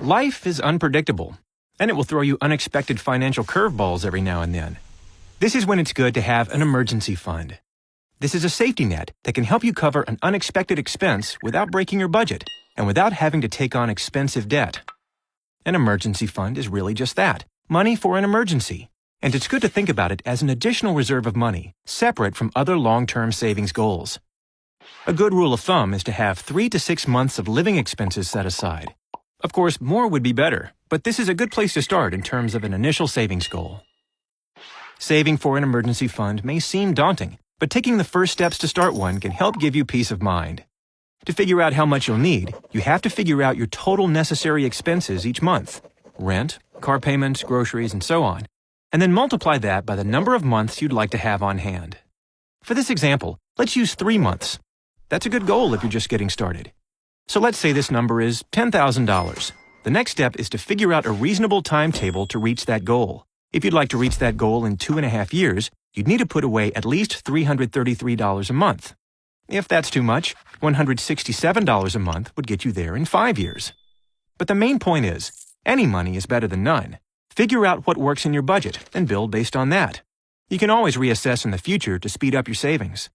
Life is unpredictable, and it will throw you unexpected financial curveballs every now and then. This is when it's good to have an emergency fund. This is a safety net that can help you cover an unexpected expense without breaking your budget and without having to take on expensive debt. An emergency fund is really just that, money for an emergency. And it's good to think about it as an additional reserve of money, separate from other long-term savings goals. A good rule of thumb is to have 3 to 6 months of living expenses set aside. Of course, more would be better, but this is a good place to start in terms of an initial savings goal. Saving for an emergency fund may seem daunting, but taking the first steps to start one can help give you peace of mind. To figure out how much you'll need, you have to figure out your total necessary expenses each month: rent, car payments, groceries, and so on, and then multiply that by the number of months you'd like to have on hand. For this example, let's use 3 months. That's a good goal if you're just getting started. So let's say this number is $10,000. The next step is to figure out a reasonable timetable to reach that goal. If you'd like to reach that goal in 2.5 years, you'd need to put away at least $333 a month. If that's too much, $167 a month would get you there in 5 years. But the main point is, any money is better than none. Figure out what works in your budget and build based on that. You can always reassess in the future to speed up your savings.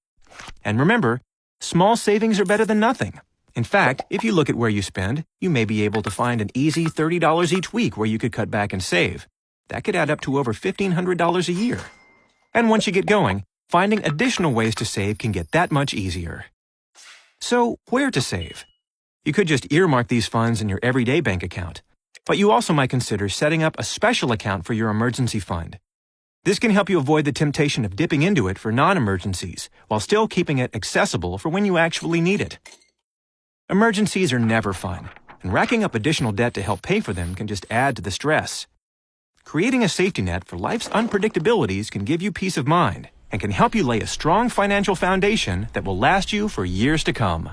And remember, small savings are better than nothing. In fact, if you look at where you spend, you may be able to find an easy $30 each week where you could cut back and save. That could add up to over $1,500 a year. And once you get going, finding additional ways to save can get that much easier. So, where to save? You could just earmark these funds in your everyday bank account, but you also might consider setting up a special account for your emergency fund. This can help you avoid the temptation of dipping into it for non-emergencies, while still keeping it accessible for when you actually need it. Emergencies are never fun, and racking up additional debt to help pay for them can just add to the stress. Creating a safety net for life's unpredictabilities can give you peace of mind and can help you lay a strong financial foundation that will last you for years to come.